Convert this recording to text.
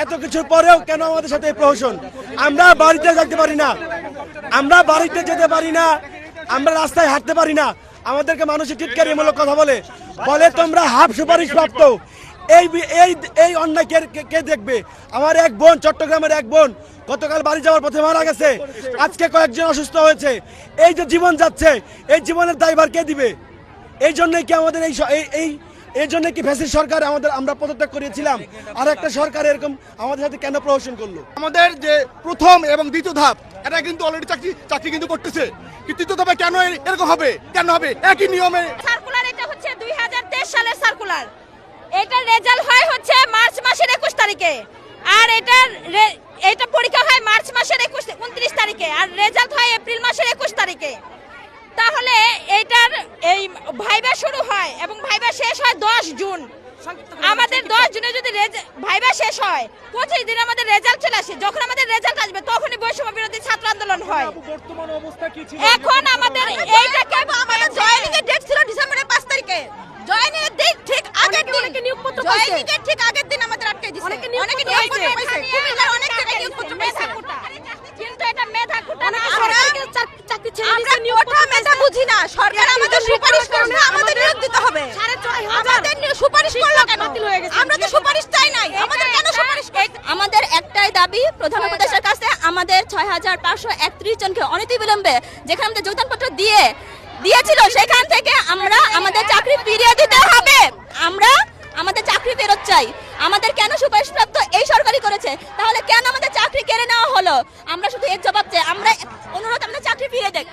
এত কিছুর পরেও কেন আমাদের সাথে এই প্রহসন? আমরা বাড়িতে যেতে পারি না, আমরা বাড়িতে যেতে পারি না, আমরা রাস্তায় হাঁটতে পারি না, আমাদেরকে মানুষের টিটকারিমূলক কথা বলে তোমরা হাফ সুপারিশ প্রাপ্ত। এই এই এই অন্যায় কে দেখবে? আমার এক বোন, চট্টগ্রামের এক বোন গতকাল বাড়ি যাওয়ার পথে মারা গেছে, আজকে কয়েকজন অসুস্থ হয়েছে। এই যে জীবন যাচ্ছে, এই জীবনের দায়ভার কে দিবে? এই জন্যই কি আমাদের এই জন্য কি ফ্যাসিস্ট সরকার আমরা পদত্যাগ করেছিলাম, আর একটা সরকার এরকম আমাদের সাথে কেন প্রহসন করলো? আমাদের যে প্রথম এবং দ্বিতীয় ধাপ, এটা কিন্তু অলরেডি চাকরি কিন্তু করতেছে, কিন্তু তৃতীয় ধাপে কেন এরকম হবে? কেন হবে? একই নিয়মে সার্কুলার, এটা হচ্ছে 2023 সালের সার্কুলার। এটার রেজাল্ট হয় হচ্ছে মার্চ মাসের 21 তারিখে, আর এটা পরীক্ষা হয় মার্চ মাসের 29 তারিখে, আর রেজাল্ট হয় এপ্রিল মাসের 21 তারিখে। তাহলে এটার এই ভাইবা শুরু হয় এবং ভাইবা শেষ হয় 10 জুন। আমাদের 10 জুনে যদি ভাইবা শেষ হয়, 25 দিন আমাদের রেজাল্ট চলে আসে। যখন আমাদের রেজাল্ট আসবে তখনই বৈষম্য বিরোধী ছাত্র আন্দোলন হয়। বর্তমান অবস্থা কি ছিল? এখন আমাদের এইটাকে আমাদের জয়েনিং এর ডেট ছিল ডিসেম্বরের 5 তারিখে। জয়েনিং এর ডেট ঠিক আগের দিন, অনেকে নিয়োগপত্র পাইছে। জয়েনিং এর ঠিক আগের দিন আমাদের আটকে দিয়েছে। অনেকে নিয়োগপত্র পাইছে। কুমিল্লার অনেক জায়গায় নিয়োগপত্র পাইছে। কিন্তু এটা মেধা কোটা না, চাকরি ছেড়ে দিয়েছে। নিয়োগপত্র মেধা বুঝি না, সরকার আমাদের সুপারিশ করবে, আমাদের নিয়োগ দিতে হবে। আমাদের সুপারিশ করলো কেন? আমরা তো সুপারিশ চাই নাই, আমাদের কেন সুপারিশ? আমাদের একটাই দাবি প্রধান উপদেষ্টার কাছে, আমাদের 6531 জনকে অনতিবিলম্বে যেখানে আমাদের যোগদানপত্র দিয়েছিল সেখান থেকে আমরা আমাদের চাকরি ফিরিয়ে দিতে হবে। আমরা আমাদের চাকরি ফেরত চাই। আমাদের কেন সুপারিশপ্রাপ্ত এই সরকারি করেছে, তাহলে কেন আমাদের চাকরি কেড়ে নেওয়া হলো? আমরা শুধু এর জবাব চাই, আমরা অনুরোধ আমাদের চাকরি ফিরিয়ে দেয়।